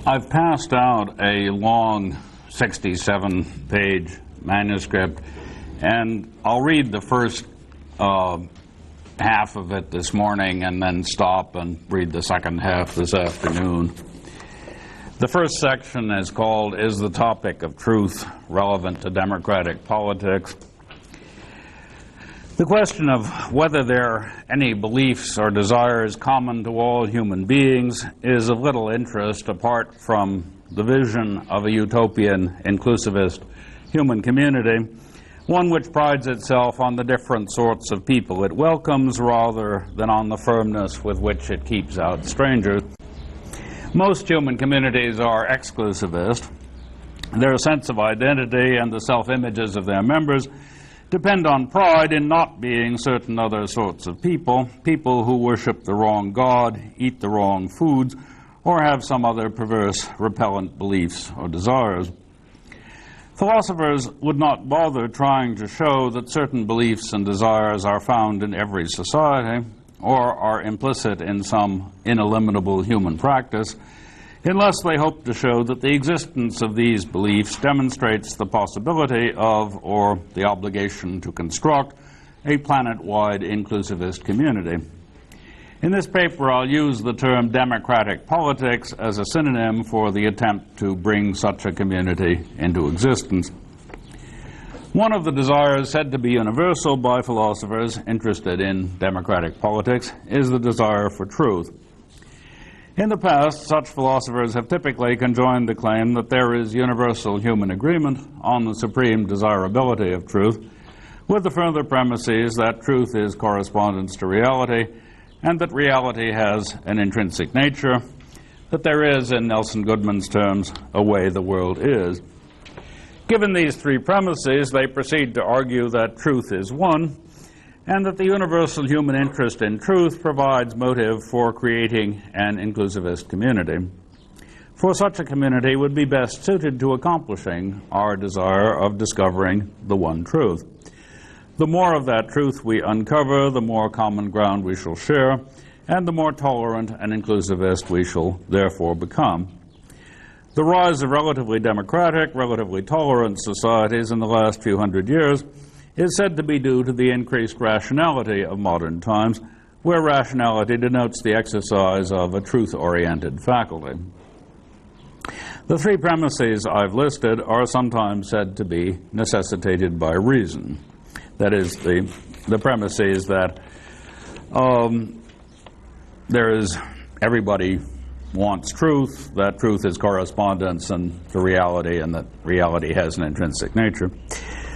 I've passed out a long 67-page manuscript, and I'll read the first half of it this morning and then stop and read the second half this afternoon. The first section is called, "Is the Topic of Truth Relevant to Democratic Politics?" The question of whether there are any beliefs or desires common to all human beings is of little interest apart from the vision of a utopian, inclusivist human community, one which prides itself on the different sorts of people it welcomes rather than on the firmness with which it keeps out strangers. Most human communities are exclusivist. Their sense of identity and the self-images of their members depend on pride in not being certain other sorts of people, people who worship the wrong God, eat the wrong foods, or have some other perverse, repellent beliefs or desires. Philosophers would not bother trying to show that certain beliefs and desires are found in every society or are implicit in some ineliminable human practice, unless they hope to show that the existence of these beliefs demonstrates the possibility of, or the obligation to construct, a planet-wide inclusivist community. In this paper, I'll use the term democratic politics as a synonym for the attempt to bring such a community into existence. One of the desires said to be universal by philosophers interested in democratic politics is the desire for truth. In the past, such philosophers have typically conjoined the claim that there is universal human agreement on the supreme desirability of truth, with the further premises that truth is correspondence to reality, and that reality has an intrinsic nature, that there is, in Nelson Goodman's terms, a way the world is. Given these three premises, they proceed to argue that truth is one, and that the universal human interest in truth provides motive for creating an inclusivist community. For such a community would be best suited to accomplishing our desire of discovering the one truth. The more of that truth we uncover, the more common ground we shall share, and the more tolerant and inclusivist we shall therefore become. The rise of relatively democratic, relatively tolerant societies in the last few hundred years is said to be due to the increased rationality of modern times, where rationality denotes the exercise of a truth-oriented faculty. The three premises I've listed are sometimes said to be necessitated by reason. That is, the premises that everybody wants truth, that truth is correspondence and to reality, and that reality has an intrinsic nature.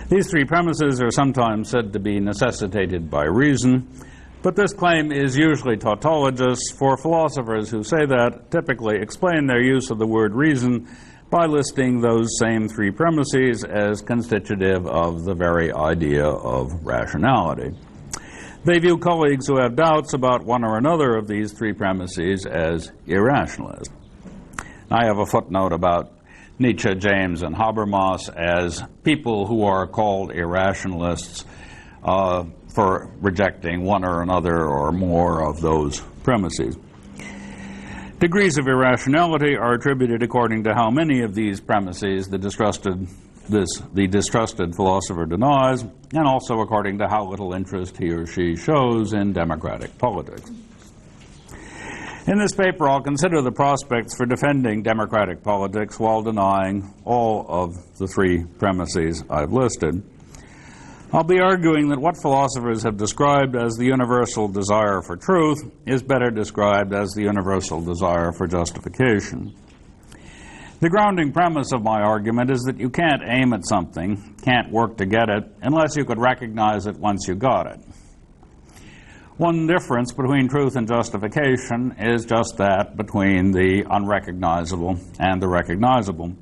These three premises are sometimes said to be necessitated by reason, but this claim is usually tautologous, for philosophers who say that typically explain their use of the word reason by listing those same three premises as constitutive of the very idea of rationality. They view colleagues who have doubts about one or another of these three premises as irrationalists. I have a footnote about Nietzsche, James, and Habermas as people who are called irrationalists for rejecting one or another or more of those premises. Degrees of irrationality are attributed according to how many of these premises the distrusted philosopher denies, and also according to how little interest he or she shows in democratic politics. In this paper, I'll consider the prospects for defending democratic politics while denying all of the three premises I've listed. I'll be arguing that what philosophers have described as the universal desire for truth is better described as the universal desire for justification. The grounding premise of my argument is that you can't aim at something, can't work to get it, unless you could recognize it once you got it. One difference between truth and justification is just that, between the unrecognizable and the recognizable.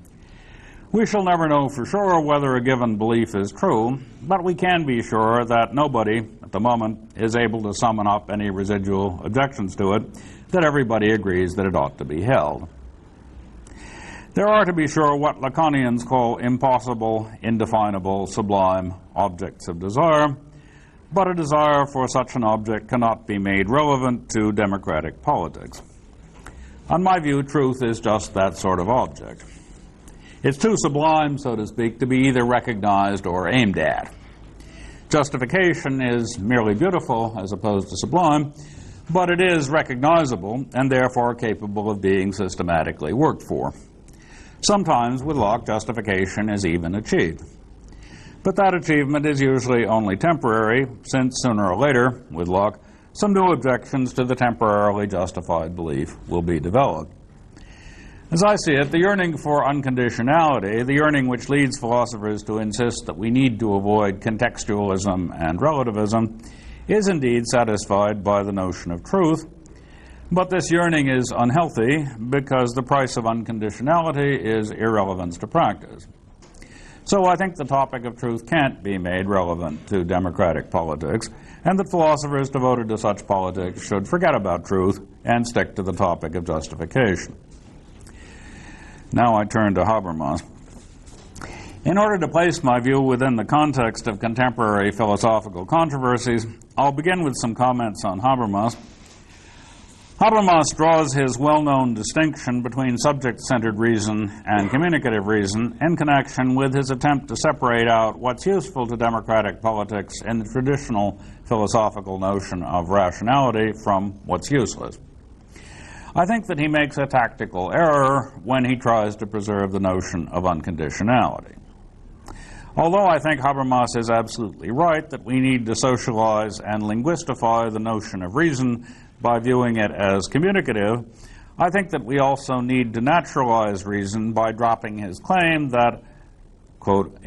We shall never know for sure whether a given belief is true, but we can be sure that nobody, at the moment, is able to summon up any residual objections to it, that everybody agrees that it ought to be held. There are, to be sure, what Lacanians call impossible, indefinable, sublime objects of desire, but a desire for such an object cannot be made relevant to democratic politics. On my view, truth is just that sort of object. It's too sublime, so to speak, to be either recognized or aimed at. Justification is merely beautiful as opposed to sublime, but it is recognizable and therefore capable of being systematically worked for. Sometimes, with luck, justification is even achieved. But that achievement is usually only temporary, since sooner or later, with luck, some new objections to the temporarily justified belief will be developed. As I see it, the yearning for unconditionality, the yearning which leads philosophers to insist that we need to avoid contextualism and relativism, is indeed satisfied by the notion of truth, but this yearning is unhealthy because the price of unconditionality is irrelevance to practice. So I think the topic of truth can't be made relevant to democratic politics, and that philosophers devoted to such politics should forget about truth and stick to the topic of justification. Now I turn to Habermas. In order to place my view within the context of contemporary philosophical controversies, I'll begin with some comments on Habermas. Habermas draws his well-known distinction between subject-centered reason and communicative reason in connection with his attempt to separate out what's useful to democratic politics in the traditional philosophical notion of rationality from what's useless. I think that he makes a tactical error when he tries to preserve the notion of unconditionality. Although I think Habermas is absolutely right that we need to socialize and linguistify the notion of reason by viewing it as communicative, I think that we also need to naturalize reason by dropping his claim that, quote,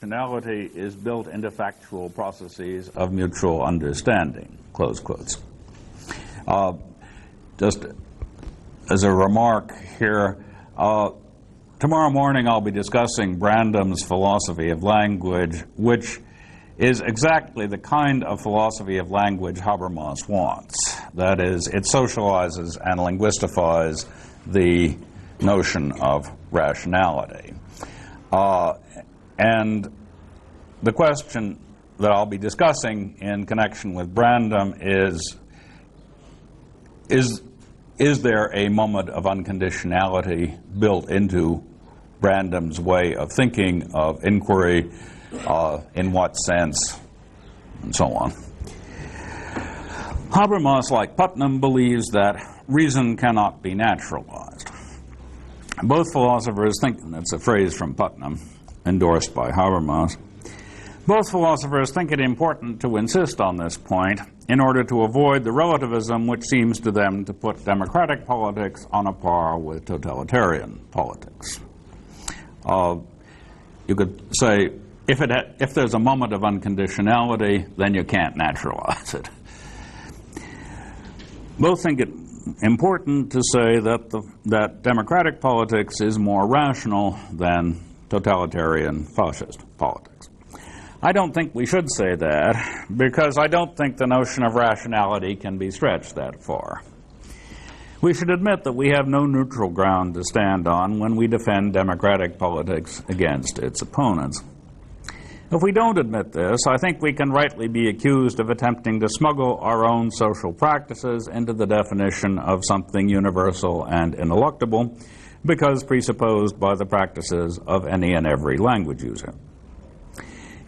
rationality is built into factual processes of mutual understanding, close quotes. Just as a remark here, tomorrow morning I'll be discussing Brandam's philosophy of language, which is exactly the kind of philosophy of language Habermas wants. That is, it socializes and linguistifies the notion of rationality. And the question that I'll be discussing in connection with Brandam is there a moment of unconditionality built into Brandam's way of thinking, of inquiry, in what sense, and so on. Habermas, like Putnam, believes that reason cannot be naturalized. Both philosophers think, and that's a phrase from Putnam, endorsed by Habermas, both philosophers think it important to insist on this point in order to avoid the relativism which seems to them to put democratic politics on a par with totalitarian politics. You could say, if there's a moment of unconditionality, then you can't naturalize it. Both think it important to say that democratic politics is more rational than totalitarian fascist politics. I don't think we should say that, because I don't think the notion of rationality can be stretched that far. We should admit that we have no neutral ground to stand on when we defend democratic politics against its opponents. If we don't admit this, I think we can rightly be accused of attempting to smuggle our own social practices into the definition of something universal and ineluctable, because presupposed by the practices of any and every language user.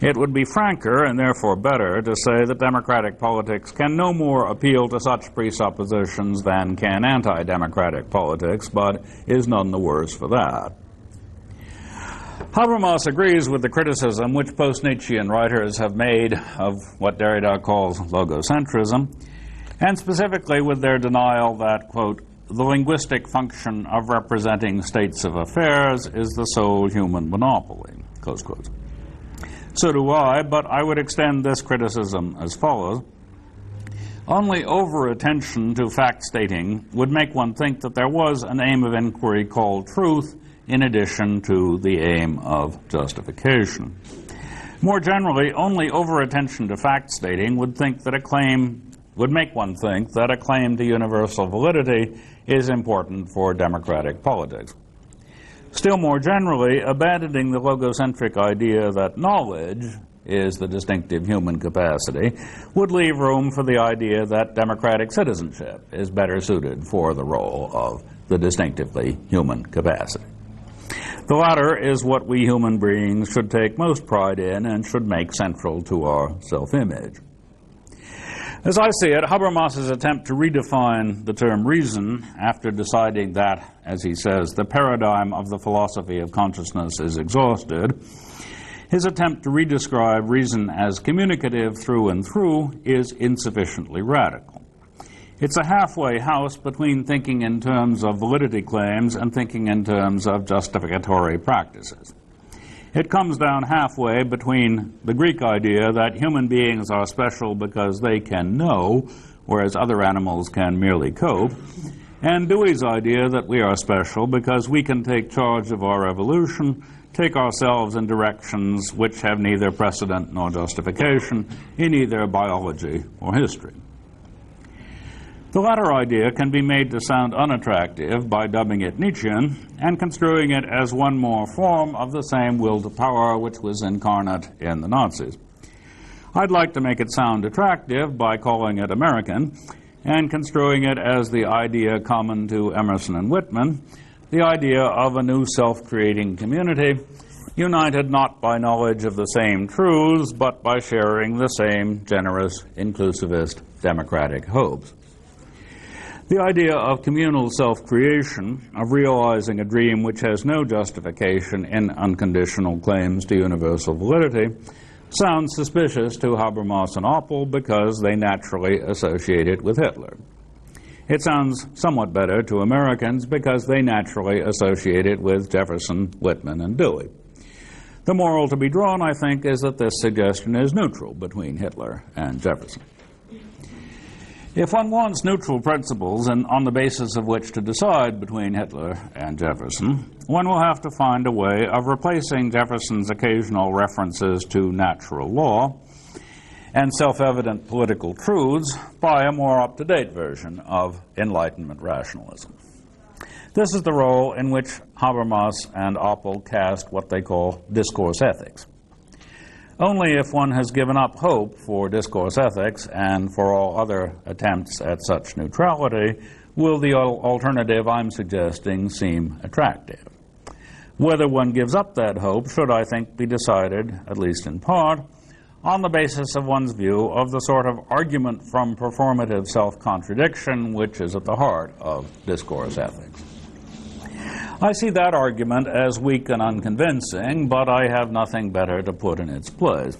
It would be franker, and therefore better, to say that democratic politics can no more appeal to such presuppositions than can anti-democratic politics, but is none the worse for that. Habermas agrees with the criticism which post-Nietzschean writers have made of what Derrida calls logocentrism, and specifically with their denial that, quote, the linguistic function of representing states of affairs is the sole human monopoly, close quotes. So do I, but I would extend this criticism as follows. Only over-attention to fact-stating would make one think that there was an aim of inquiry called truth in addition to the aim of justification. More generally, only over-attention to fact-stating would make one think that a claim to universal validity is important for democratic politics. Still more generally, abandoning the logocentric idea that knowledge is the distinctive human capacity, would leave room for the idea that democratic citizenship is better suited for the role of the distinctively human capacity. The latter is what we human beings should take most pride in and should make central to our self-image. As I see it, Habermas's attempt to redefine the term reason after deciding that, as he says, the paradigm of the philosophy of consciousness is exhausted, his attempt to redescribe reason as communicative through and through is insufficiently radical. It's a halfway house between thinking in terms of validity claims and thinking in terms of justificatory practices. It comes down halfway between the Greek idea that human beings are special because they can know, whereas other animals can merely cope, and Dewey's idea that we are special because we can take charge of our evolution, take ourselves in directions which have neither precedent nor justification in either biology or history. The latter idea can be made to sound unattractive by dubbing it Nietzschean and construing it as one more form of the same will to power which was incarnate in the Nazis. I'd like to make it sound attractive by calling it American and construing it as the idea common to Emerson and Whitman, the idea of a new self-creating community, united not by knowledge of the same truths, but by sharing the same generous, inclusivist, democratic hopes. The idea of communal self-creation, of realizing a dream which has no justification in unconditional claims to universal validity, sounds suspicious to Habermas and Oppel because they naturally associate it with Hitler. It sounds somewhat better to Americans because they naturally associate it with Jefferson, Whitman, and Dewey. The moral to be drawn, I think, is that this suggestion is neutral between Hitler and Jefferson. If one wants neutral principles and on the basis of which to decide between Hitler and Jefferson, one will have to find a way of replacing Jefferson's occasional references to natural law and self-evident political truths by a more up-to-date version of Enlightenment rationalism. This is the role in which Habermas and Oppel cast what they call discourse ethics. Only if one has given up hope for discourse ethics and for all other attempts at such neutrality will the alternative I'm suggesting seem attractive. Whether one gives up that hope should, I think, be decided, at least in part, on the basis of one's view of the sort of argument from performative self-contradiction which is at the heart of discourse ethics. I see that argument as weak and unconvincing, but I have nothing better to put in its place.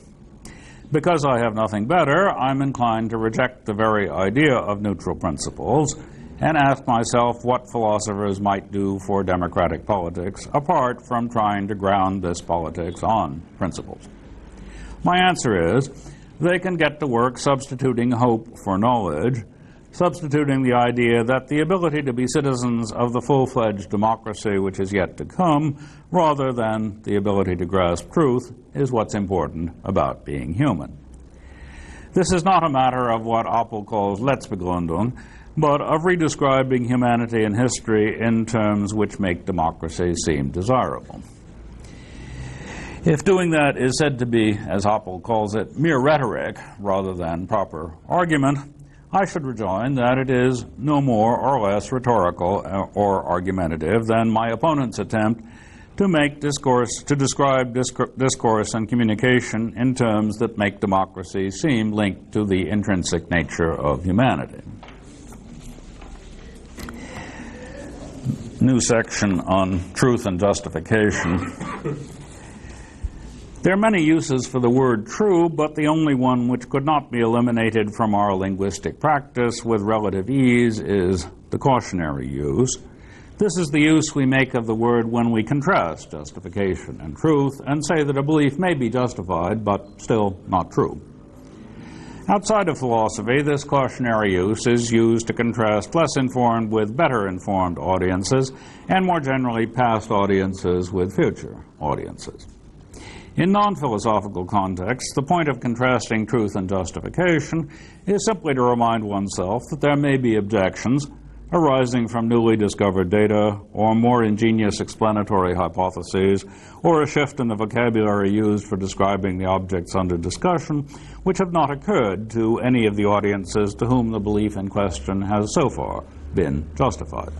Because I have nothing better, I'm inclined to reject the very idea of neutral principles and ask myself what philosophers might do for democratic politics apart from trying to ground this politics on principles. My answer is they can get to work substituting hope for knowledge, substituting the idea that the ability to be citizens of the full-fledged democracy which is yet to come, rather than the ability to grasp truth, is what's important about being human. This is not a matter of what Oppel calls Letzbegründung, but of redescribing humanity and history in terms which make democracy seem desirable. If doing that is said to be, as Oppel calls it, mere rhetoric rather than proper argument, I should rejoin that it is no more or less rhetorical or argumentative than my opponent's attempt to describe discourse and communication in terms that make democracy seem linked to the intrinsic nature of humanity. New section on truth and justification. There are many uses for the word true, but the only one which could not be eliminated from our linguistic practice with relative ease is the cautionary use. This is the use we make of the word when we contrast justification and truth and say that a belief may be justified but still not true. Outside of philosophy, this cautionary use is used to contrast less informed with better informed audiences and more generally past audiences with future audiences. In non-philosophical contexts, the point of contrasting truth and justification is simply to remind oneself that there may be objections arising from newly discovered data or more ingenious explanatory hypotheses, or a shift in the vocabulary used for describing the objects under discussion, which have not occurred to any of the audiences to whom the belief in question has so far been justified.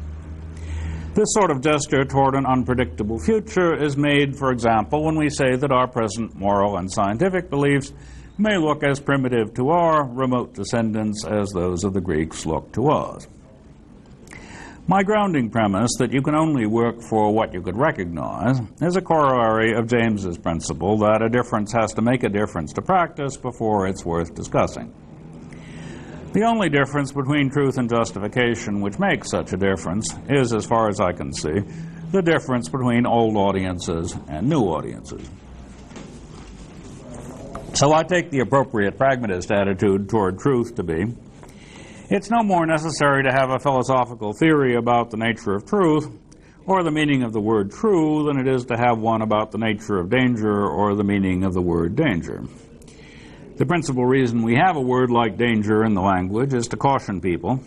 This sort of gesture toward an unpredictable future is made, for example, when we say that our present moral and scientific beliefs may look as primitive to our remote descendants as those of the Greeks look to us. My grounding premise that you can only work for what you could recognize is a corollary of James's principle that a difference has to make a difference to practice before it's worth discussing. The only difference between truth and justification which makes such a difference is, as far as I can see, the difference between old audiences and new audiences. So I take the appropriate pragmatist attitude toward truth to be, it's no more necessary to have a philosophical theory about the nature of truth or the meaning of the word true than it is to have one about the nature of danger or the meaning of the word danger. The principal reason we have a word like danger in the language is to caution people,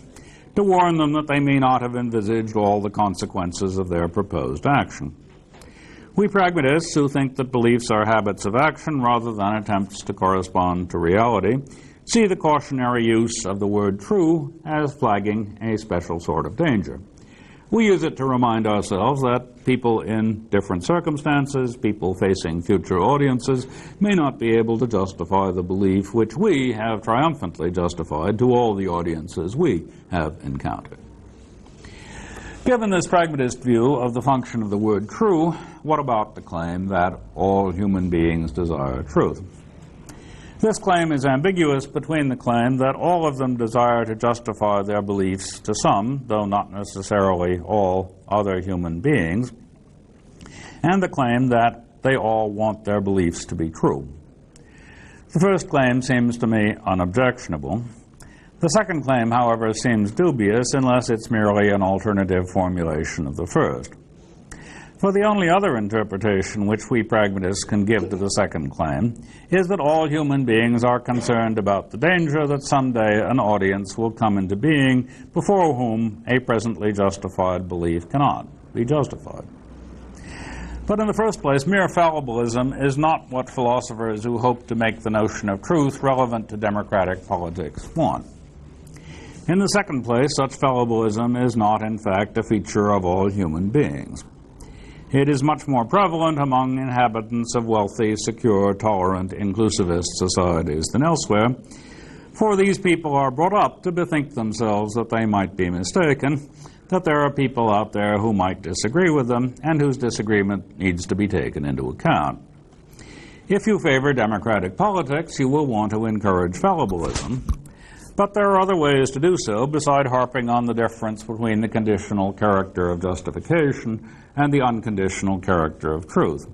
to warn them that they may not have envisaged all the consequences of their proposed action. We pragmatists who think that beliefs are habits of action rather than attempts to correspond to reality see the cautionary use of the word true as flagging a special sort of danger. We use it to remind ourselves that people in different circumstances, people facing future audiences, may not be able to justify the belief which we have triumphantly justified to all the audiences we have encountered. Given this pragmatist view of the function of the word true, what about the claim that all human beings desire truth? This claim is ambiguous between the claim that all of them desire to justify their beliefs to some, though not necessarily all, other human beings, and the claim that they all want their beliefs to be true. The first claim seems to me unobjectionable. The second claim, however, seems dubious unless it's merely an alternative formulation of the first. For the only other interpretation which we pragmatists can give to the second claim is that all human beings are concerned about the danger that someday an audience will come into being before whom a presently justified belief cannot be justified. But in the first place, mere fallibilism is not what philosophers who hope to make the notion of truth relevant to democratic politics want. In the second place, such fallibilism is not, in fact, a feature of all human beings. It is much more prevalent among inhabitants of wealthy, secure, tolerant, inclusivist societies than elsewhere, for these people are brought up to bethink themselves that they might be mistaken, that there are people out there who might disagree with them and whose disagreement needs to be taken into account. If you favor democratic politics, you will want to encourage fallibilism, but there are other ways to do so beside harping on the difference between the conditional character of justification and the unconditional character of truth.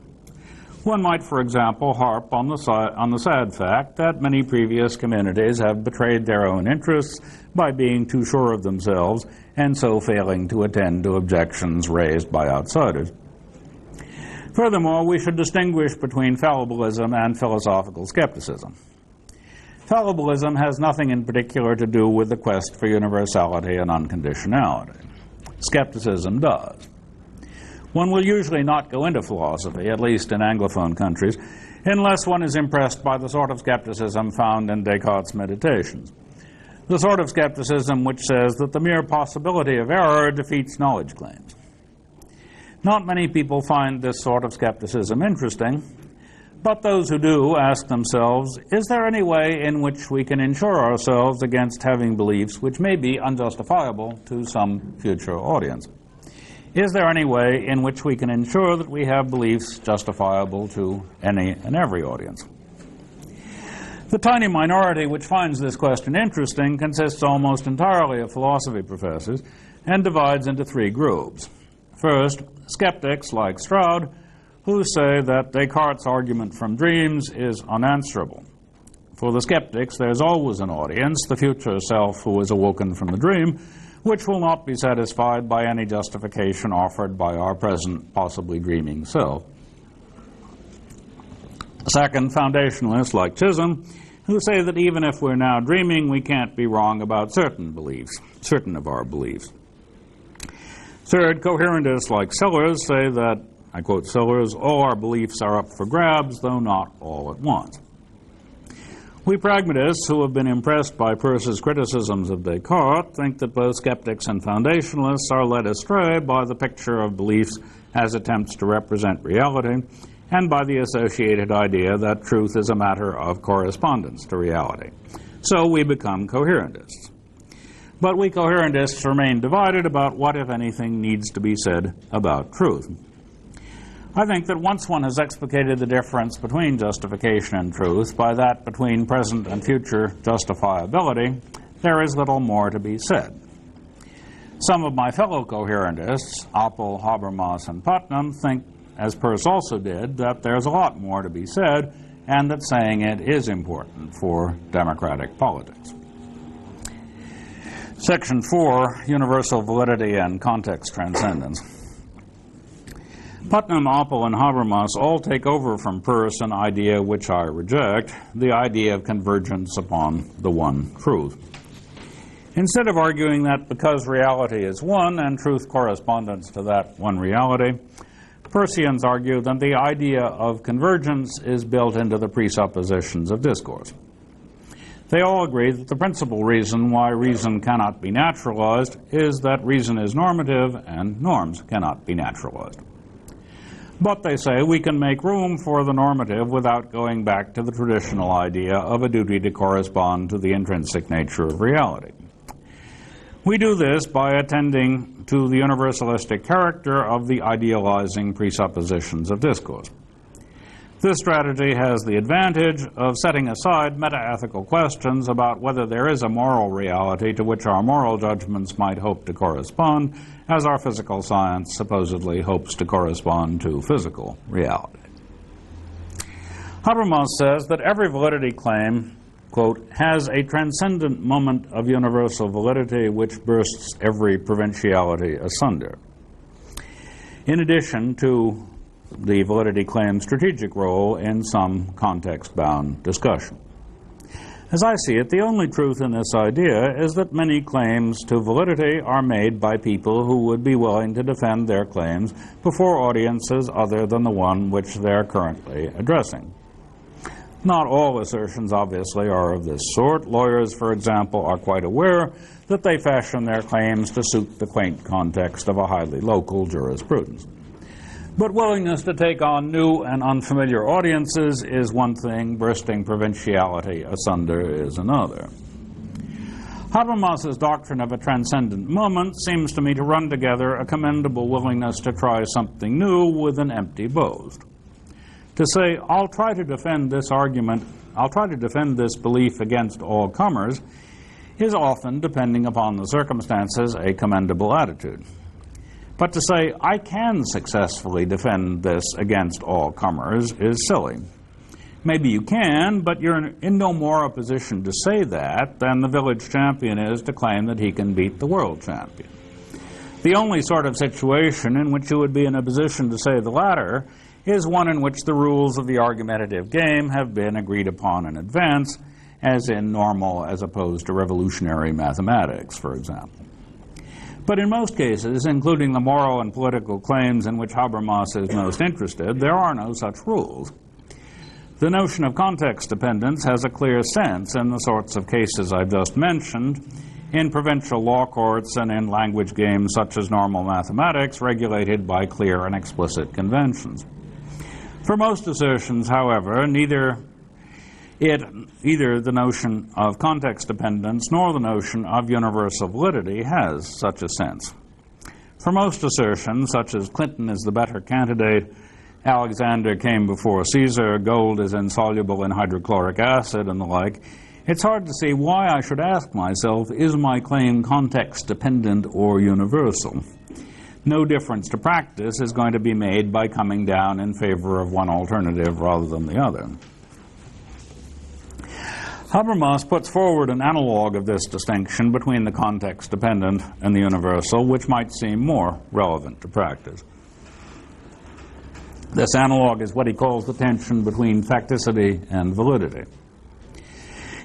One might, for example, harp on the sad fact that many previous communities have betrayed their own interests by being too sure of themselves and so failing to attend to objections raised by outsiders. Furthermore, we should distinguish between fallibilism and philosophical skepticism. Fallibilism has nothing in particular to do with the quest for universality and unconditionality. Skepticism does. One will usually not go into philosophy, at least in Anglophone countries, unless one is impressed by the sort of skepticism found in Descartes' Meditations. The sort of skepticism which says that the mere possibility of error defeats knowledge claims. Not many people find this sort of skepticism interesting, but those who do ask themselves, is there any way in which we can insure ourselves against having beliefs which may be unjustifiable to some future audience? Is there any way in which we can ensure that we have beliefs justifiable to any and every audience? The tiny minority which finds this question interesting consists almost entirely of philosophy professors and divides into three groups. First, skeptics like Stroud, who say that Descartes' argument from dreams is unanswerable. For the skeptics, there's always an audience, the future self who is awoken from the dream, which will not be satisfied by any justification offered by our present, possibly dreaming self. Second, foundationalists like Chisholm, who say that even if we're now dreaming, we can't be wrong about certain beliefs, certain of our beliefs. Third, coherentists like Sellers say that, I quote Sellers, all our beliefs are up for grabs, though not all at once. We pragmatists who have been impressed by Peirce's criticisms of Descartes think that both skeptics and foundationalists are led astray by the picture of beliefs as attempts to represent reality and by the associated idea that truth is a matter of correspondence to reality. So we become coherentists. But we coherentists remain divided about what, if anything, needs to be said about truth. I think that once one has explicated the difference between justification and truth by that between present and future justifiability, there is little more to be said. Some of my fellow coherentists, Oppel, Habermas, and Putnam, think, as Peirce also did, that there's a lot more to be said and that saying it is important for democratic politics. Section 4, Universal Validity and Context Transcendence. Putnam, Oppel, and Habermas all take over from Peirce an idea which I reject, the idea of convergence upon the one truth. Instead of arguing that because reality is one and truth corresponds to that one reality, Peirceans argue that the idea of convergence is built into the presuppositions of discourse. They all agree that the principal reason why reason cannot be naturalized is that reason is normative and norms cannot be naturalized. But they say we can make room for the normative without going back to the traditional idea of a duty to correspond to the intrinsic nature of reality. We do this by attending to the universalistic character of the idealizing presuppositions of discourse. This strategy has the advantage of setting aside meta-ethical questions about whether there is a moral reality to which our moral judgments might hope to correspond, as our physical science supposedly hopes to correspond to physical reality. Habermas says that every validity claim, quote, has a transcendent moment of universal validity which bursts every provinciality asunder. In addition to the validity claim's strategic role in some context-bound discussion. As I see it, the only truth in this idea is that many claims to validity are made by people who would be willing to defend their claims before audiences other than the one which they are currently addressing. Not all assertions, obviously, are of this sort. Lawyers, for example, are quite aware that they fashion their claims to suit the quaint context of a highly local jurisprudence. But willingness to take on new and unfamiliar audiences is one thing, bursting provinciality asunder is another. Habermas's doctrine of a transcendent moment seems to me to run together a commendable willingness to try something new with an empty boast. To say, I'll try to defend this argument, I'll try to defend this belief against all comers, is often, depending upon the circumstances, a commendable attitude. But to say, I can successfully defend this against all comers is silly. Maybe you can, but you're in no more a position to say that than the village champion is to claim that he can beat the world champion. The only sort of situation in which you would be in a position to say the latter is one in which the rules of the argumentative game have been agreed upon in advance, as in normal as opposed to revolutionary mathematics, for example. But in most cases, including the moral and political claims in which Habermas is most interested, there are no such rules. The notion of context dependence has a clear sense in the sorts of cases I've just mentioned, in provincial law courts and in language games such as normal mathematics, regulated by clear and explicit conventions. For most assertions, however, neither the notion of context dependence nor the notion of universal validity has such a sense. For most assertions, such as Clinton is the better candidate, Alexander came before Caesar, gold is insoluble in hydrochloric acid, and the like, it's hard to see why I should ask myself, is my claim context dependent or universal? No difference to practice is going to be made by coming down in favor of one alternative rather than the other. Habermas puts forward an analog of this distinction between the context-dependent and the universal, which might seem more relevant to practice. This analog is what he calls the tension between facticity and validity.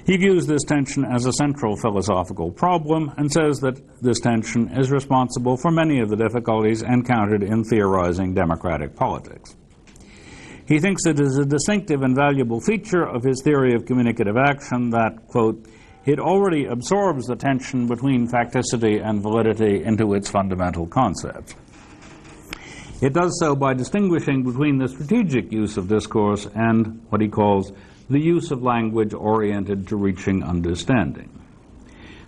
He views this tension as a central philosophical problem and says that this tension is responsible for many of the difficulties encountered in theorizing democratic politics. He thinks it is a distinctive and valuable feature of his theory of communicative action that, quote, it already absorbs the tension between facticity and validity into its fundamental concepts. It does so by distinguishing between the strategic use of discourse and what he calls the use of language oriented to reaching understanding.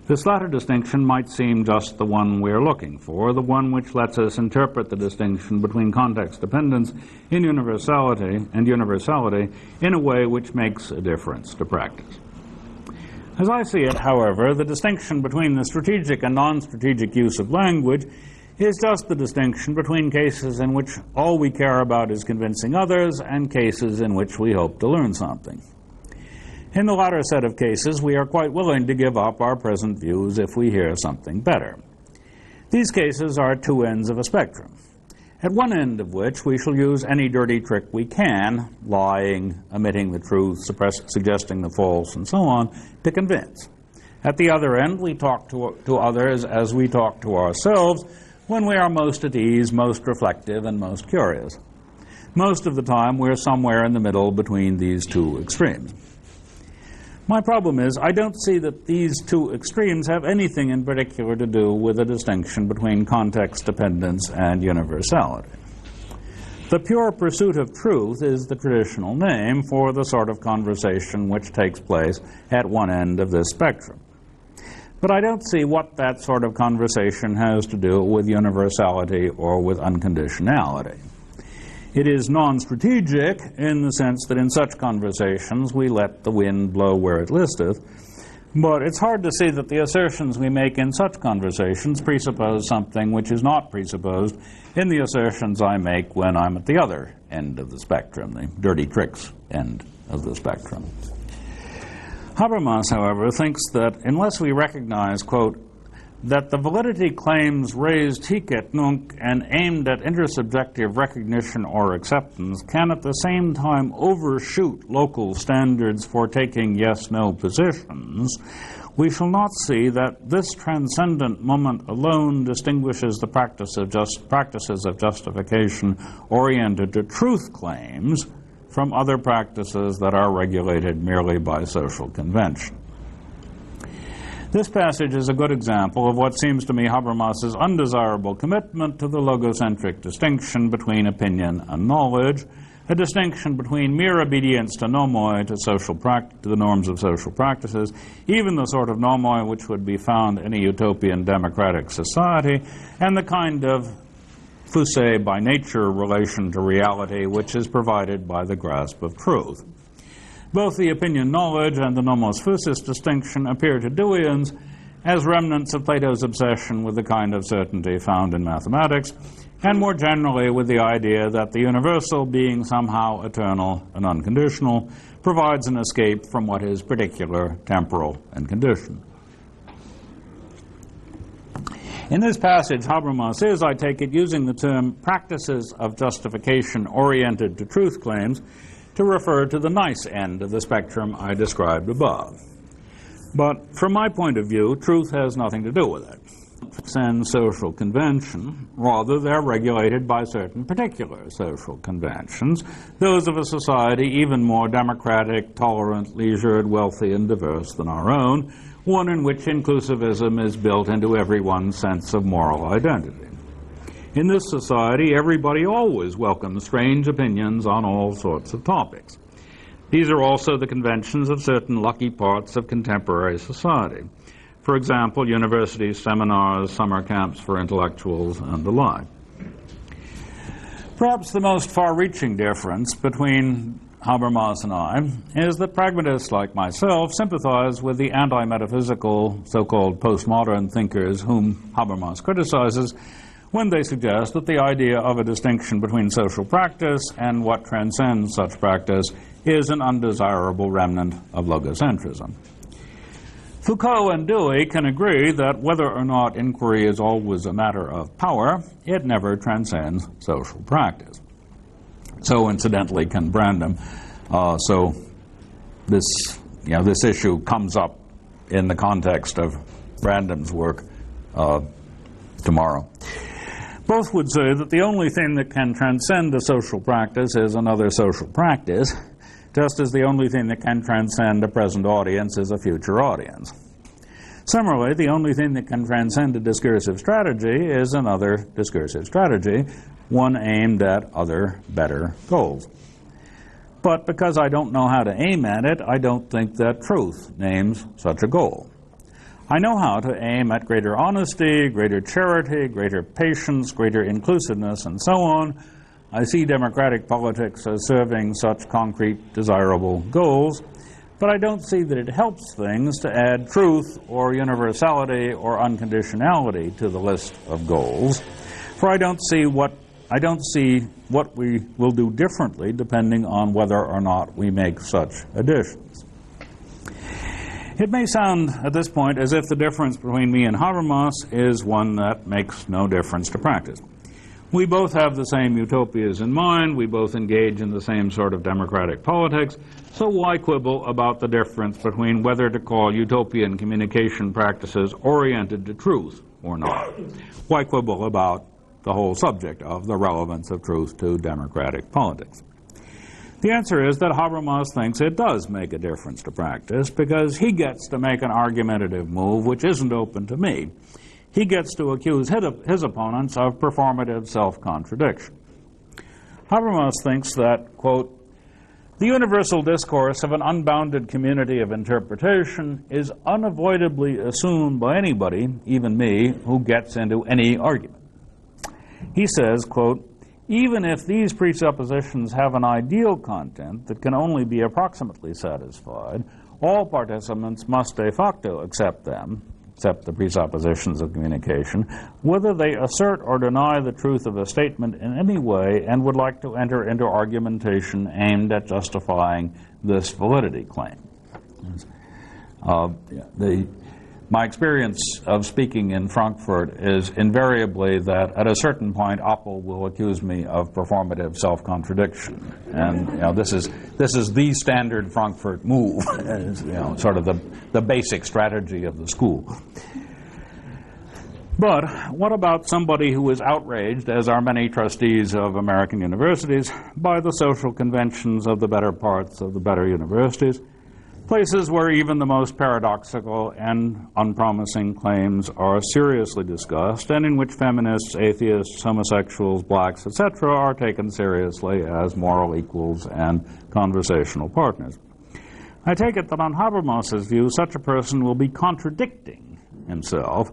This latter distinction might seem just the one we're looking for, the one which lets us interpret the distinction between context dependence in universality in a way which makes a difference to practice. As I see it, however, the distinction between the strategic and non-strategic use of language is just the distinction between cases in which all we care about is convincing others and cases in which we hope to learn something. In the latter set of cases, we are quite willing to give up our present views if we hear something better. These cases are two ends of a spectrum, at one end of which we shall use any dirty trick we can, lying, omitting the truth, suggesting the false, and so on, to convince. At the other end, we talk to others as we talk to ourselves when we are most at ease, most reflective, and most curious. Most of the time, we're somewhere in the middle between these two extremes. My problem is, I don't see that these two extremes have anything in particular to do with a distinction between context dependence and universality. The pure pursuit of truth is the traditional name for the sort of conversation which takes place at one end of this spectrum. But I don't see what that sort of conversation has to do with universality or with unconditionality. It is non-strategic in the sense that in such conversations we let the wind blow where it listeth, but it's hard to see that the assertions we make in such conversations presuppose something which is not presupposed in the assertions I make when I'm at the other end of the spectrum, the dirty tricks end of the spectrum. Habermas, however, thinks that unless we recognize, quote, that the validity claims raised hic et nunc and aimed at intersubjective recognition or acceptance can at the same time overshoot local standards for taking yes-no positions, we shall not see that this transcendent moment alone distinguishes the practices of justification oriented to truth claims from other practices that are regulated merely by social convention. This passage is a good example of what seems to me Habermas's undesirable commitment to the logocentric distinction between opinion and knowledge, a distinction between mere obedience to nomoi, to the norms of social practices, even the sort of nomoi which would be found in a utopian democratic society, and the kind of fuse by nature relation to reality which is provided by the grasp of truth. Both the opinion knowledge and the nomos physis distinction appear to Deweyans as remnants of Plato's obsession with the kind of certainty found in mathematics, and more generally with the idea that the universal, being somehow eternal and unconditional, provides an escape from what is particular, temporal, and conditioned. In this passage, Habermas is, I take it, using the term practices of justification oriented to truth claims to refer to the nice end of the spectrum I described above. But from my point of view, truth has nothing to do with it. And social convention, rather they're regulated by certain particular social conventions, those of a society even more democratic, tolerant, leisured, wealthy, and diverse than our own, one in which inclusivism is built into everyone's sense of moral identity. In this society, everybody always welcomes strange opinions on all sorts of topics. These are also the conventions of certain lucky parts of contemporary society. For example, universities, seminars, summer camps for intellectuals, and the like. Perhaps the most far-reaching difference between Habermas and I is that pragmatists like myself sympathize with the anti-metaphysical, so-called postmodern thinkers whom Habermas criticizes when they suggest that the idea of a distinction between social practice and what transcends such practice is an undesirable remnant of logocentrism. Foucault and Dewey can agree that whether or not inquiry is always a matter of power, it never transcends social practice. So incidentally can Brandom. So this this issue comes up in the context of Brandon's work tomorrow. Both would say that the only thing that can transcend a social practice is another social practice, just as the only thing that can transcend a present audience is a future audience. Similarly, the only thing that can transcend a discursive strategy is another discursive strategy, one aimed at other, better goals. But because I don't know how to aim at it, I don't think that truth names such a goal. I know how to aim at greater honesty, greater charity, greater patience, greater inclusiveness, and so on. I see democratic politics as serving such concrete, desirable goals, but I don't see that it helps things to add truth or universality or unconditionality to the list of goals, for I don't see what we will do differently depending on whether or not we make such additions. It may sound at this point as if the difference between me and Habermas is one that makes no difference to practice. We both have the same utopias in mind, we both engage in the same sort of democratic politics, so why quibble about the difference between whether to call utopian communication practices oriented to truth or not? Why quibble about the whole subject of the relevance of truth to democratic politics? The answer is that Habermas thinks it does make a difference to practice because he gets to make an argumentative move which isn't open to me. He gets to accuse his opponents of performative self-contradiction. Habermas thinks that, quote, the universal discourse of an unbounded community of interpretation is unavoidably assumed by anybody, even me, who gets into any argument. He says, quote, even if these presuppositions have an ideal content that can only be approximately satisfied, all participants must de facto accept them, accept the presuppositions of communication, whether they assert or deny the truth of a statement in any way and would like to enter into argumentation aimed at justifying this validity claim. My experience of speaking in Frankfurt is invariably that at a certain point Oppel will accuse me of performative self-contradiction, and this is the standard Frankfurt move, sort of the basic strategy of the school. But what about somebody who is outraged, as are many trustees of American universities, by the social conventions of the better parts of the better universities? Places where even the most paradoxical and unpromising claims are seriously discussed, and in which feminists, atheists, homosexuals, blacks, etc. are taken seriously as moral equals and conversational partners. I take it that on Habermas's view, such a person will be contradicting himself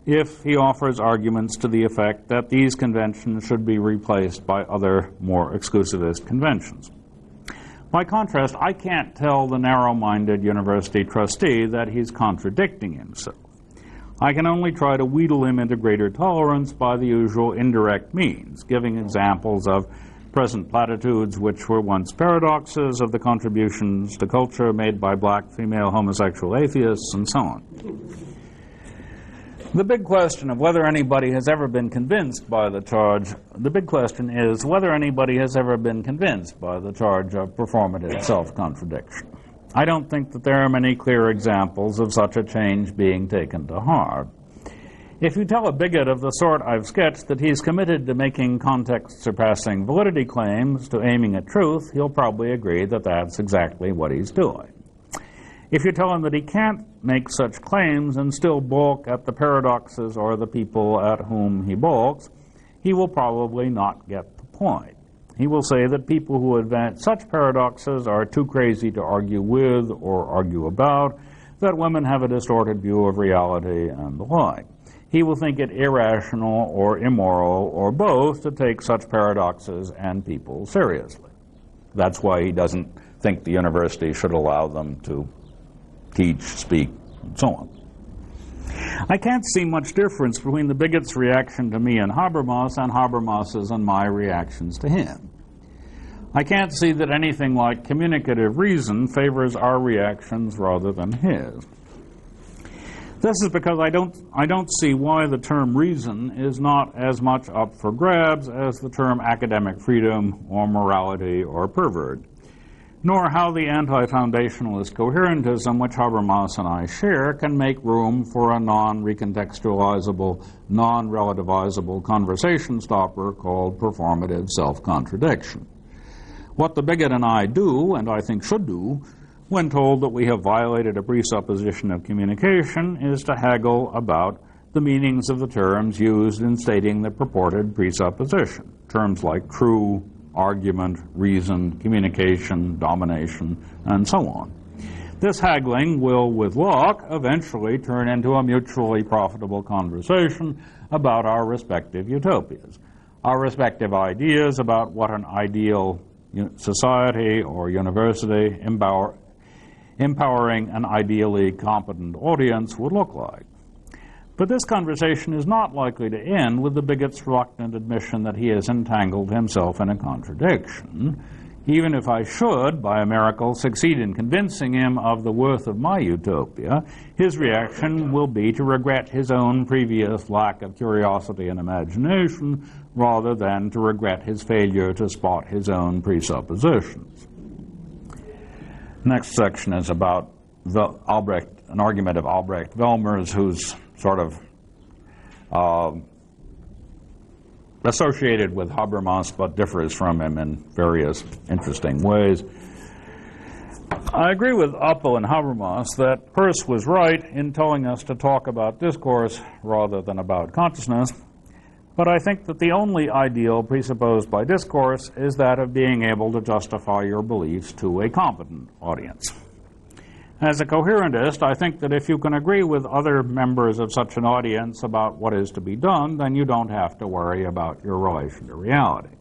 if he offers arguments to the effect that these conventions should be replaced by other, more exclusivist conventions. By contrast, I can't tell the narrow-minded university trustee that he's contradicting himself. I can only try to wheedle him into greater tolerance by the usual indirect means, giving examples of present platitudes which were once paradoxes, of the contributions to culture made by black, female, homosexual atheists, and so on. The big question of whether anybody has ever been convinced by the charge, the big question is whether anybody has ever been convinced by the charge of performative self-contradiction. I don't think that there are many clear examples of such a change being taken to heart. If you tell a bigot of the sort I've sketched that he's committed to making context-surpassing validity claims, to aiming at truth, he'll probably agree that that's exactly what he's doing. If you tell him that he can't make such claims and still balk at the paradoxes or the people at whom he balks, he will probably not get the point. He will say that people who advance such paradoxes are too crazy to argue with or argue about, that women have a distorted view of reality, and the like. He will think it irrational or immoral or both to take such paradoxes and people seriously. That's why he doesn't think the university should allow them to teach, speak, and so on. I can't see much difference between the bigot's reaction to me and Habermas's and my reactions to him. I can't see that anything like communicative reason favors our reactions rather than his. This is because I don't see why the term reason is not as much up for grabs as the term academic freedom or morality or pervert. nor how the anti-foundationalist coherentism which Habermas and I share can make room for a non-recontextualizable, non-relativizable conversation stopper called performative self-contradiction. What the bigot and I do, and I think should do, when told that we have violated a presupposition of communication, is to haggle about the meanings of the terms used in stating the purported presupposition, terms like true, argument, reason, communication, domination, and so on. This haggling will, with luck, eventually turn into a mutually profitable conversation about our respective utopias, our respective ideas about what an ideal society or university empowering an ideally competent audience would look like. But this conversation is not likely to end with the bigot's reluctant admission that he has entangled himself in a contradiction. Even if I should, by a miracle, succeed in convincing him of the worth of my utopia, his reaction will be to regret his own previous lack of curiosity and imagination, rather than to regret his failure to spot his own presuppositions. Next section is about an argument of Albrecht Velmer's, who's sort of associated with Habermas but differs from him in various interesting ways. I agree with Appel and Habermas that Peirce was right in telling us to talk about discourse rather than about consciousness, but I think that the only ideal presupposed by discourse is that of being able to justify your beliefs to a competent audience. As a coherentist, I think that if you can agree with other members of such an audience about what is to be done, then you don't have to worry about your relation to reality.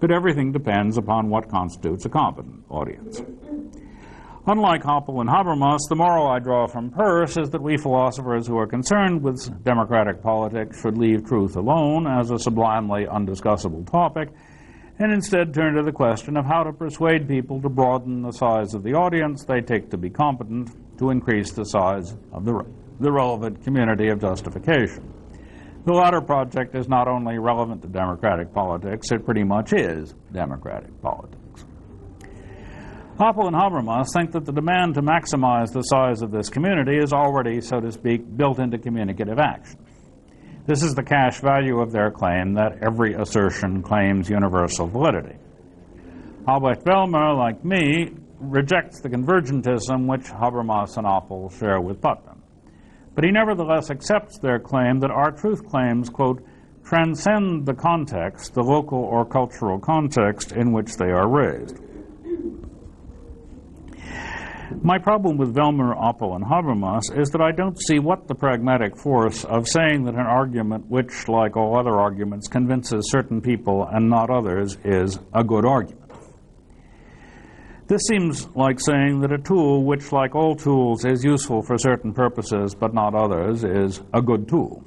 But everything depends upon what constitutes a competent audience. Unlike Appel and Habermas, the moral I draw from Peirce is that we philosophers who are concerned with democratic politics should leave truth alone as a sublimely undiscussable topic, and instead turn to the question of how to persuade people to broaden the size of the audience they take to be competent to increase the size of the relevant community of justification. The latter project is not only relevant to democratic politics, it pretty much is democratic politics. Appel and Habermas think that the demand to maximize the size of this community is already, so to speak, built into communicative action. This is the cash value of their claim that every assertion claims universal validity. Albrecht Velmer, like me, rejects the convergentism which Habermas and Appel share with Putnam. But he nevertheless accepts their claim that our truth claims, quote, transcend the context, the local or cultural context in which they are raised. My problem with Velmer, Appel, and Habermas is that I don't see what the pragmatic force of saying that an argument which, like all other arguments, convinces certain people and not others is a good argument. This seems like saying that a tool which, like all tools, is useful for certain purposes but not others is a good tool.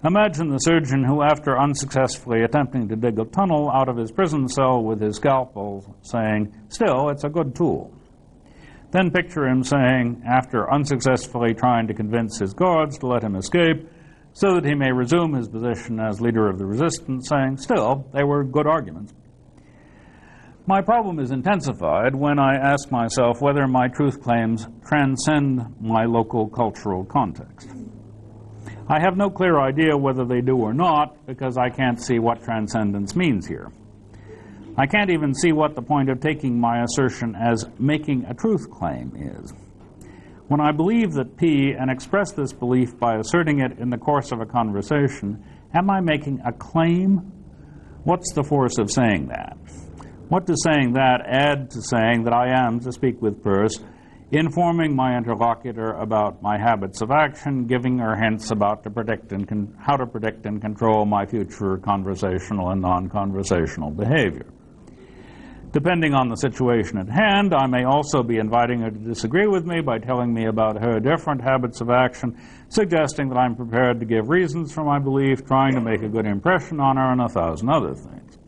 Imagine the surgeon who, after unsuccessfully attempting to dig a tunnel out of his prison cell with his scalpel, saying, "Still, it's a good tool." Then picture him saying, after unsuccessfully trying to convince his guards to let him escape, so that he may resume his position as leader of the resistance, saying, "Still, they were good arguments." My problem is intensified when I ask myself whether my truth claims transcend my local cultural context. I have no clear idea whether they do or not, because I can't see what transcendence means here. I can't even see what the point of taking my assertion as making a truth claim is. When I believe that P and express this belief by asserting it in the course of a conversation, am I making a claim? What's the force of saying that? What does saying that add to saying that I am, to speak with Peirce, informing my interlocutor about my habits of action, giving her hints about how to predict and control my future conversational and non-conversational behavior? Depending on the situation at hand, I may also be inviting her to disagree with me by telling me about her different habits of action, suggesting that I'm prepared to give reasons for my belief, trying to make a good impression on her, and 1,000 other things.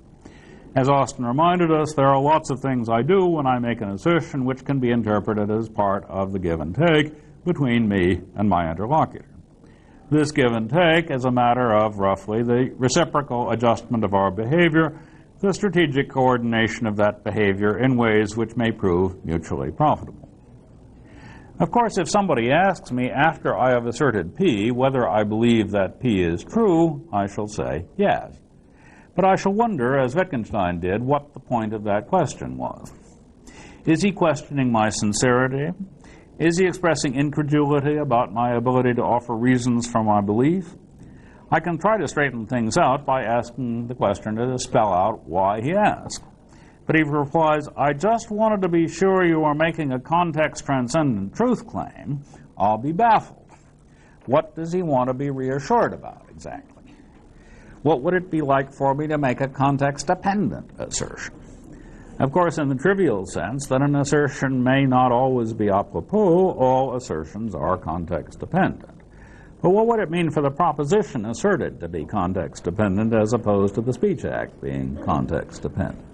As Austin reminded us, there are lots of things I do when I make an assertion which can be interpreted as part of the give and take between me and my interlocutor. This give and take is a matter of roughly the reciprocal adjustment of our behavior the strategic coordination of that behavior in ways which may prove mutually profitable. Of course, if somebody asks me after I have asserted P whether I believe that P is true, I shall say yes. But I shall wonder, as Wittgenstein did, what the point of that question was. Is he questioning my sincerity? Is he expressing incredulity about my ability to offer reasons for my belief? I can try to straighten things out by asking the questioner to spell out why he asked. But he replies, I just wanted to be sure you are making a context-transcendent truth claim. I'll be baffled. What does he want to be reassured about exactly? What would it be like for me to make a context-dependent assertion? Of course, in the trivial sense that an assertion may not always be apropos, all assertions are context-dependent. But what would it mean for the proposition asserted to be context-dependent as opposed to the speech act being context-dependent?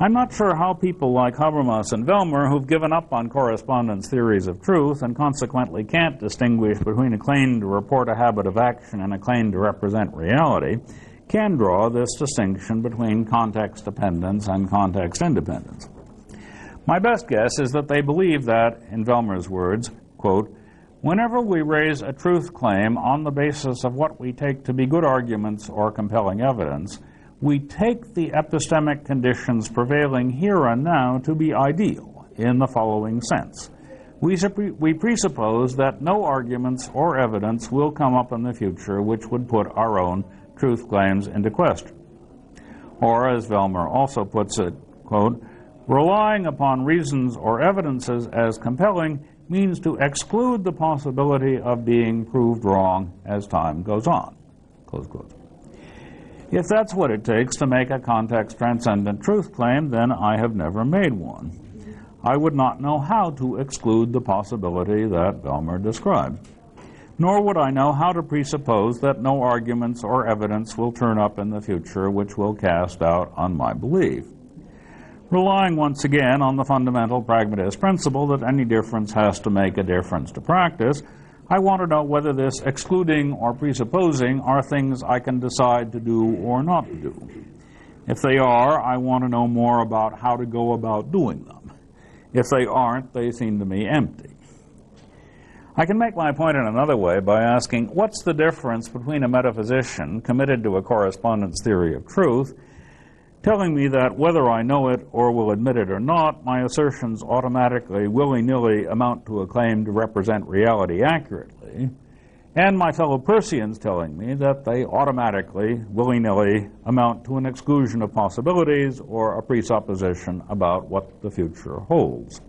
I'm not sure how people like Habermas and Velmer, who've given up on correspondence theories of truth and consequently can't distinguish between a claim to report a habit of action and a claim to represent reality, can draw this distinction between context dependence and context independence. My best guess is that they believe that, in Velmer's words, quote, whenever we raise a truth claim on the basis of what we take to be good arguments or compelling evidence, we take the epistemic conditions prevailing here and now to be ideal in the following sense. We presuppose that no arguments or evidence will come up in the future which would put our own truth claims into question. Or, as Velmer also puts it, quote, relying upon reasons or evidences as compelling means to exclude the possibility of being proved wrong as time goes on, close quote. If that's what it takes to make a context-transcendent truth claim, then I have never made one. I would not know how to exclude the possibility that Velmer described. Nor would I know how to presuppose that no arguments or evidence will turn up in the future which will cast doubt on my belief. Relying once again on the fundamental pragmatist principle that any difference has to make a difference to practice, I want to know whether this excluding or presupposing are things I can decide to do or not to do. If they are, I want to know more about how to go about doing them. If they aren't, they seem to me empty. I can make my point in another way by asking, what's the difference between a metaphysician committed to a correspondence theory of truth telling me that whether I know it or will admit it or not, my assertions automatically, willy-nilly amount to a claim to represent reality accurately, and my fellow Persians telling me that they automatically, willy-nilly amount to an exclusion of possibilities or a presupposition about what the future holds.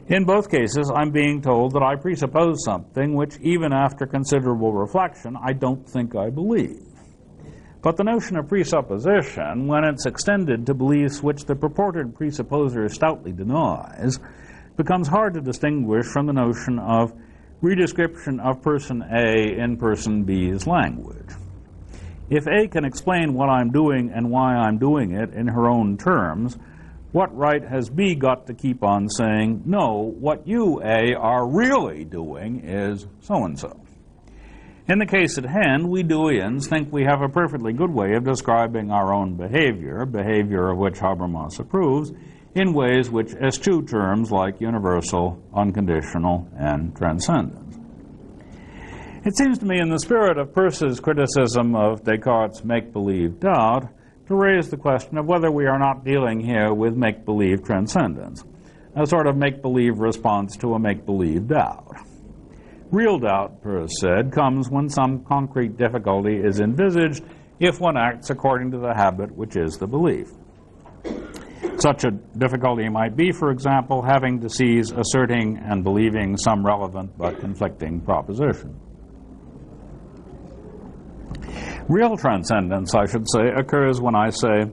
In both cases, I'm being told that I presuppose something which, even after considerable reflection, I don't think I believe. But the notion of presupposition, when it's extended to beliefs which the purported presupposer stoutly denies, becomes hard to distinguish from the notion of redescription of person A in person B's language. If A can explain what I'm doing and why I'm doing it in her own terms, what right has B got to keep on saying, no, what you, A, are really doing is so-and-so? In the case at hand, we Deweyans think we have a perfectly good way of describing our own behavior of which Habermas approves, in ways which eschew terms like universal, unconditional, and transcendent. It seems to me, in the spirit of Peirce's criticism of Descartes' make-believe doubt, to raise the question of whether we are not dealing here with make-believe transcendence, a sort of make-believe response to a make-believe doubt. Real doubt, Peirce said, comes when some concrete difficulty is envisaged if one acts according to the habit which is the belief. Such a difficulty might be, for example, having to cease asserting and believing some relevant but conflicting proposition. Real transcendence, I should say, occurs when I say,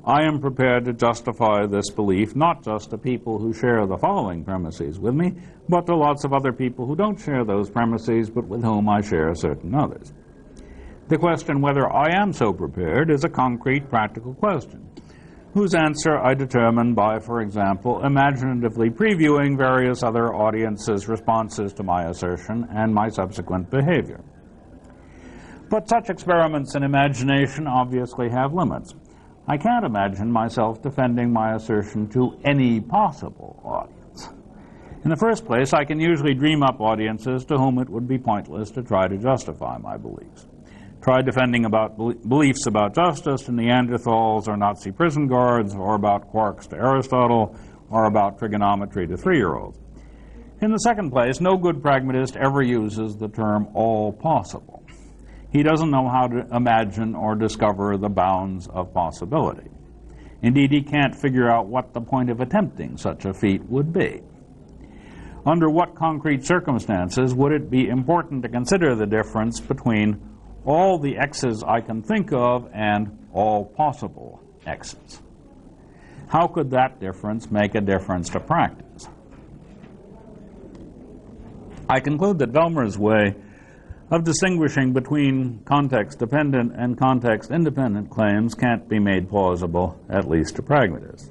I am prepared to justify this belief not just to people who share the following premises with me, but to lots of other people who don't share those premises, but with whom I share certain others. The question whether I am so prepared is a concrete, practical question, whose answer I determine by, for example, imaginatively previewing various other audiences' responses to my assertion and my subsequent behavior. But such experiments in imagination obviously have limits. I can't imagine myself defending my assertion to any possible audience. In the first place, I can usually dream up audiences to whom it would be pointless to try to justify my beliefs. Try defending about beliefs about justice to Neanderthals or Nazi prison guards, or about quarks to Aristotle, or about trigonometry to 3-year-olds. In the second place, no good pragmatist ever uses the term all possible. He doesn't know how to imagine or discover the bounds of possibility. Indeed, he can't figure out what the point of attempting such a feat would be. Under what concrete circumstances would it be important to consider the difference between all the x's I can think of and all possible x's? How could that difference make a difference to practice? I conclude that Velmer's way of distinguishing between context-dependent and context-independent claims can't be made plausible, at least to pragmatists.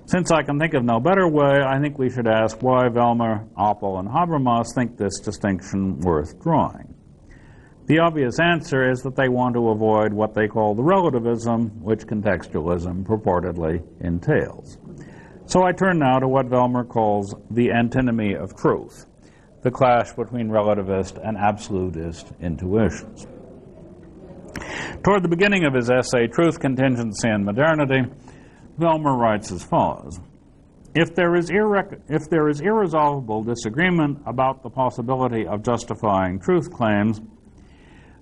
Since I can think of no better way, I think we should ask why Velmer, Oppel, and Habermas think this distinction worth drawing. The obvious answer is that they want to avoid what they call the relativism which contextualism purportedly entails. So I turn now to what Velmer calls the antinomy of truth, the clash between relativist and absolutist intuitions. Toward the beginning of his essay, Truth, Contingency, and Modernity, Velmer writes as follows: If there is irresolvable disagreement about the possibility of justifying truth claims,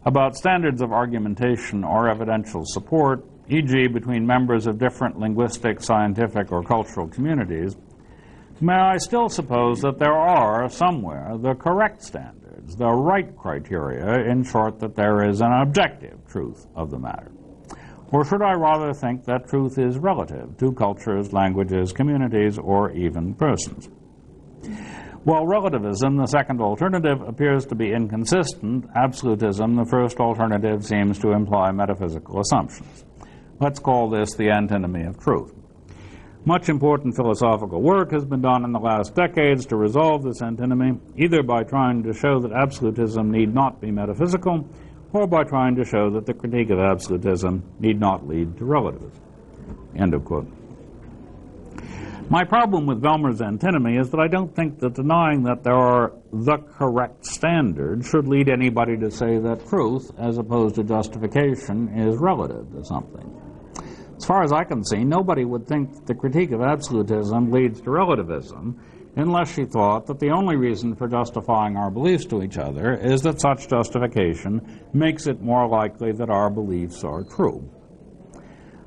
about standards of argumentation or evidential support, e.g. between members of different linguistic, scientific, or cultural communities, may I still suppose that there are, somewhere, the correct standards, the right criteria, in short, that there is an objective truth of the matter? Or should I rather think that truth is relative to cultures, languages, communities, or even persons? While relativism, the second alternative, appears to be inconsistent, absolutism, the first alternative, seems to imply metaphysical assumptions. Let's call this the antinomy of truth. Much important philosophical work has been done in the last decades to resolve this antinomy, either by trying to show that absolutism need not be metaphysical, or by trying to show that the critique of absolutism need not lead to relativism. End of quote. My problem with Velmer's antinomy is that I don't think that denying that there are the correct standards should lead anybody to say that truth, as opposed to justification, is relative to something. As far as I can see, nobody would think that the critique of absolutism leads to relativism unless she thought that the only reason for justifying our beliefs to each other is that such justification makes it more likely that our beliefs are true.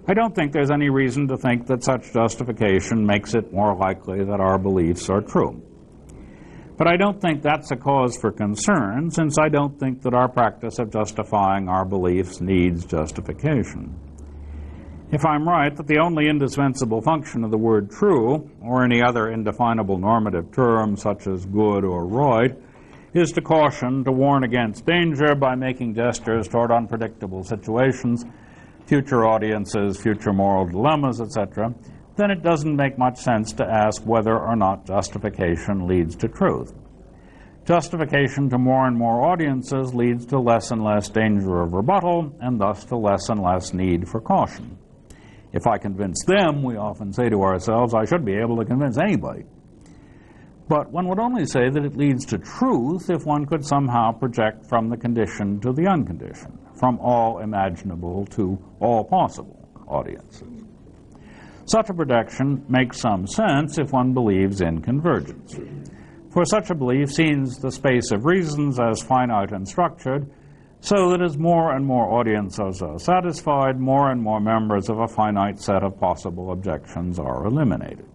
I don't think there's any reason to think that such justification makes it more likely that our beliefs are true. But I don't think that's a cause for concern, since I don't think that our practice of justifying our beliefs needs justification. If I'm right that the only indispensable function of the word true, or any other indefinable normative term such as good or right, is to caution, to warn against danger by making gestures toward unpredictable situations, future audiences, future moral dilemmas, etc., then it doesn't make much sense to ask whether or not justification leads to truth. Justification to more and more audiences leads to less and less danger of rebuttal, and thus to less and less need for caution. If I convince them, we often say to ourselves, I should be able to convince anybody. But one would only say that it leads to truth if one could somehow project from the conditioned to the unconditioned, from all imaginable to all possible audiences. Such a projection makes some sense if one believes in convergence. For such a belief sees the space of reasons as finite and structured, so that as more and more audiences are satisfied, more and more members of a finite set of possible objections are eliminated.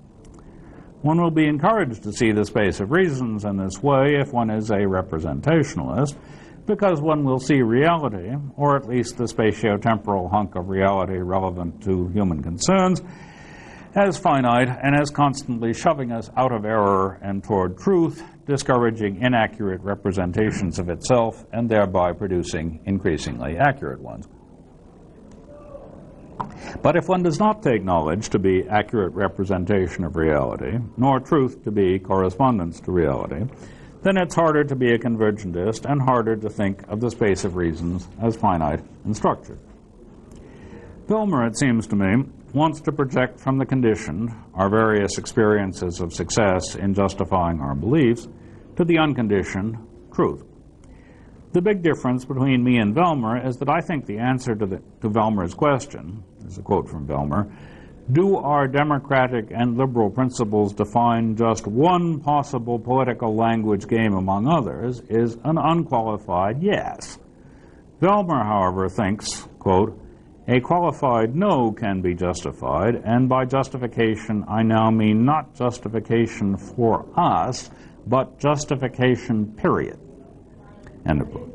One will be encouraged to see the space of reasons in this way if one is a representationalist, because one will see reality, or at least the spatio-temporal hunk of reality relevant to human concerns, as finite and as constantly shoving us out of error and toward truth, discouraging inaccurate representations of itself and thereby producing increasingly accurate ones. But if one does not take knowledge to be accurate representation of reality, nor truth to be correspondence to reality, then it's harder to be a convergentist and harder to think of the space of reasons as finite and structured. Vellmer, it seems to me, wants to project from the conditioned our various experiences of success in justifying our beliefs to the unconditioned truth. The big difference between me and Vellmer is that I think the answer to Vellmer's question, this is a quote from Vellmer, do our democratic and liberal principles define just one possible political language game among others, is an unqualified yes. Vellmer, however, thinks, quote, a qualified no can be justified, and by justification I now mean not justification for us, but justification, period. End of quote.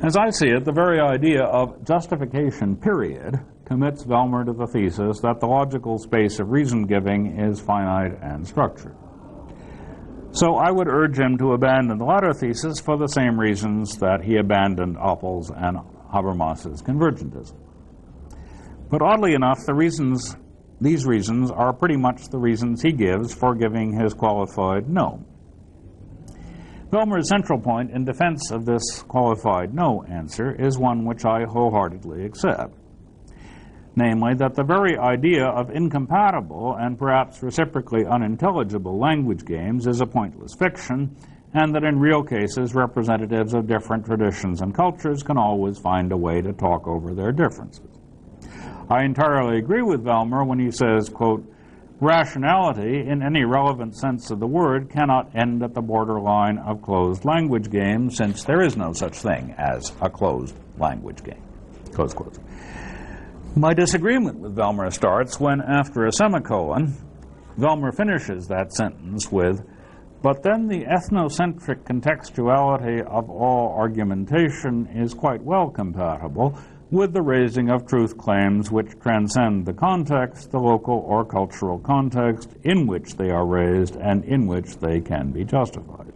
As I see it, the very idea of justification, period, commits Vellmer to the thesis that the logical space of reason-giving is finite and structured. So I would urge him to abandon the latter thesis for the same reasons that he abandoned Oppel's and Habermas's convergentism. But oddly enough, these reasons are pretty much the reasons he gives for giving his qualified no. Vellmer's central point in defense of this qualified no answer is one which I wholeheartedly accept, namely that the very idea of incompatible and perhaps reciprocally unintelligible language games is a pointless fiction, and that in real cases representatives of different traditions and cultures can always find a way to talk over their differences. I entirely agree with Vellmer when he says, quote, rationality, in any relevant sense of the word, cannot end at the borderline of closed language games, since there is no such thing as a closed language game. Close quotes. My disagreement with Vellmer starts when, after a semicolon, Vellmer finishes that sentence with, but then the ethnocentric contextuality of all argumentation is quite well compatible with the raising of truth claims which transcend the context, the local or cultural context in which they are raised and in which they can be justified.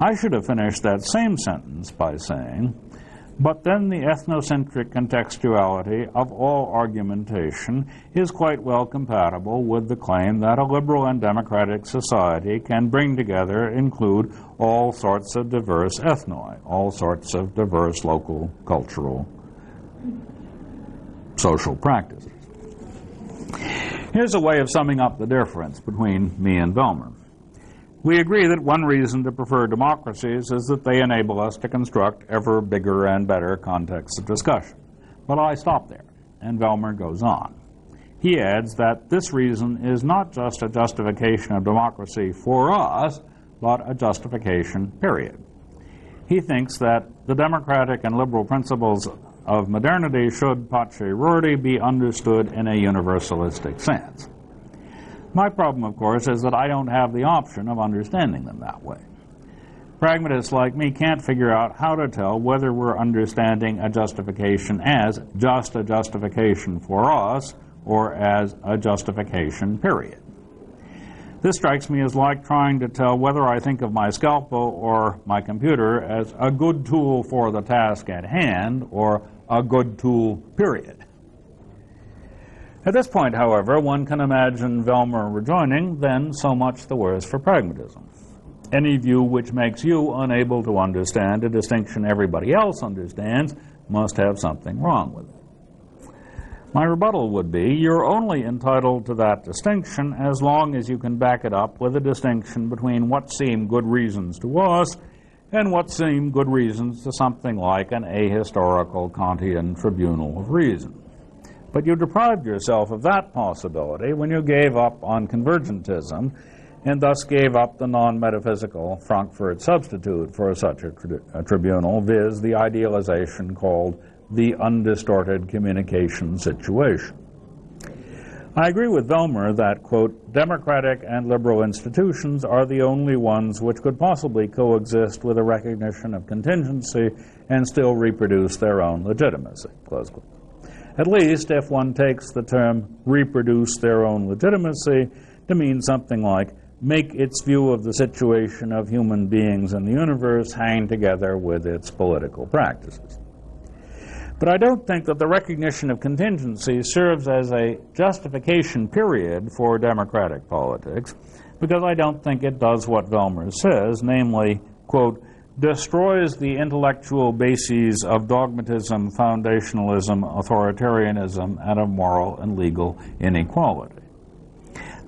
I should have finished that same sentence by saying, but then the ethnocentric contextuality of all argumentation is quite well compatible with the claim that a liberal and democratic society can bring together, include all sorts of diverse ethnoi, all sorts of diverse local, cultural, social practices. Here's a way of summing up the difference between me and Vellmer. We agree that one reason to prefer democracies is that they enable us to construct ever bigger and better contexts of discussion. But I stop there, and Vellmer goes on. He adds that this reason is not just a justification of democracy for us, but a justification, period. He thinks that the democratic and liberal principles of modernity should, pace Rorty, be understood in a universalistic sense. My problem, of course, is that I don't have the option of understanding them that way. Pragmatists like me can't figure out how to tell whether we're understanding a justification as just a justification for us or as a justification, period. This strikes me as like trying to tell whether I think of my scalpel or my computer as a good tool for the task at hand or a good tool, period. At this point, however, one can imagine Vellmer rejoining, then so much the worse for pragmatism. Any view which makes you unable to understand a distinction everybody else understands must have something wrong with it. My rebuttal would be, you're only entitled to that distinction as long as you can back it up with a distinction between what seem good reasons to us and what seem good reasons to something like an ahistorical Kantian tribunal of reason. But you deprived yourself of that possibility when you gave up on convergentism and thus gave up the non-metaphysical Frankfurt substitute for such a tribunal, viz. The idealization called the undistorted communication situation. I agree with Vellmer that, quote, democratic and liberal institutions are the only ones which could possibly coexist with a recognition of contingency and still reproduce their own legitimacy, close quote. At least if one takes the term reproduce their own legitimacy to mean something like make its view of the situation of human beings in the universe hang together with its political practices. But I don't think that the recognition of contingency serves as a justification, period, for democratic politics, because I don't think it does what Velmer says, namely, quote, destroys the intellectual bases of dogmatism, foundationalism, authoritarianism, and of moral and legal inequality.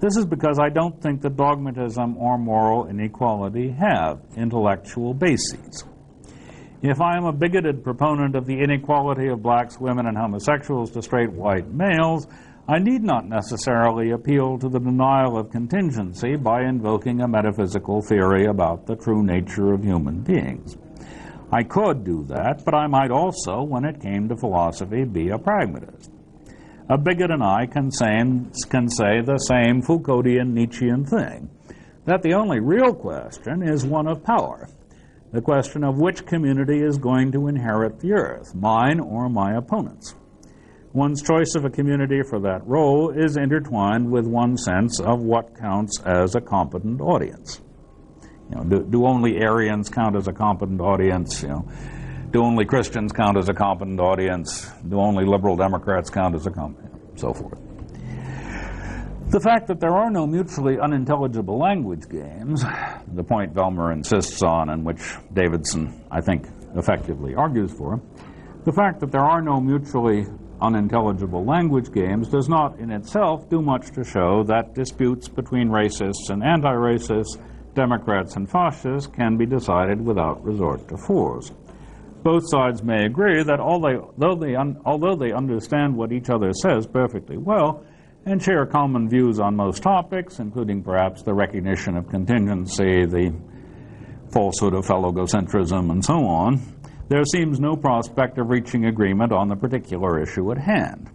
This is because I don't think that dogmatism or moral inequality have intellectual bases. If I am a bigoted proponent of the inequality of blacks, women, and homosexuals to straight white males, I need not necessarily appeal to the denial of contingency by invoking a metaphysical theory about the true nature of human beings. I could do that, but I might also, when it came to philosophy, be a pragmatist. A bigot and I can say the same Foucauldian Nietzschean thing, that the only real question is one of power, the question of which community is going to inherit the earth, mine or my opponent's. One's choice of a community for that role is intertwined with one's sense of what counts as a competent audience. Do only Aryans count as a competent audience? Do only Christians count as a competent audience? Do only liberal Democrats count as a competent, so forth. The fact that there are no mutually unintelligible language games, the point Velmer insists on and which Davidson, I think, effectively argues for, the fact that there are no mutually unintelligible language games does not in itself do much to show that disputes between racists and anti-racists, Democrats and fascists can be decided without resort to force. Both sides may agree that although they understand what each other says perfectly well and share common views on most topics, including perhaps the recognition of contingency, the falsehood of phallogocentrism, and so on, there seems no prospect of reaching agreement on the particular issue at hand.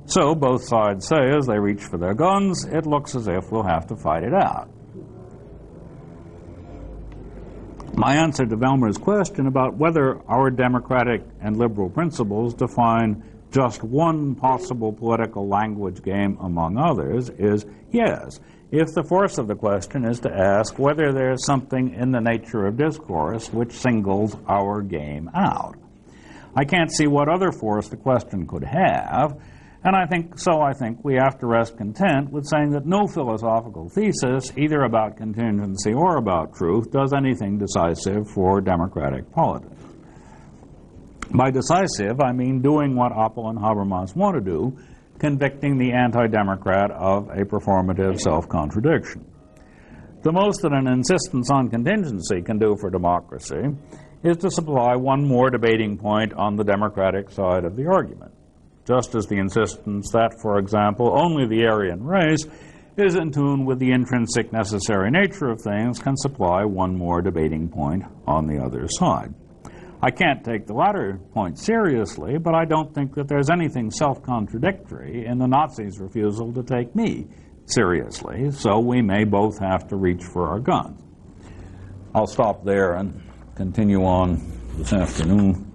So both sides say as they reach for their guns, it looks as if we'll have to fight it out. My answer to Velmer's question about whether our democratic and liberal principles define just one possible political language game among others is yes, if the force of the question is to ask whether there is something in the nature of discourse which singles our game out. I can't see what other force the question could have, and I think we have to rest content with saying that no philosophical thesis, either about contingency or about truth, does anything decisive for democratic politics. By decisive, I mean doing what Oppel and Habermas want to do, convicting the anti-democrat of a performative self-contradiction. The most that an insistence on contingency can do for democracy is to supply one more debating point on the democratic side of the argument, just as the insistence that, for example, only the Aryan race is in tune with the intrinsic necessary nature of things can supply one more debating point on the other side. I can't take the latter point seriously, but I don't think that there's anything self-contradictory in the Nazis' refusal to take me seriously, so we may both have to reach for our guns. I'll stop there and continue on this afternoon.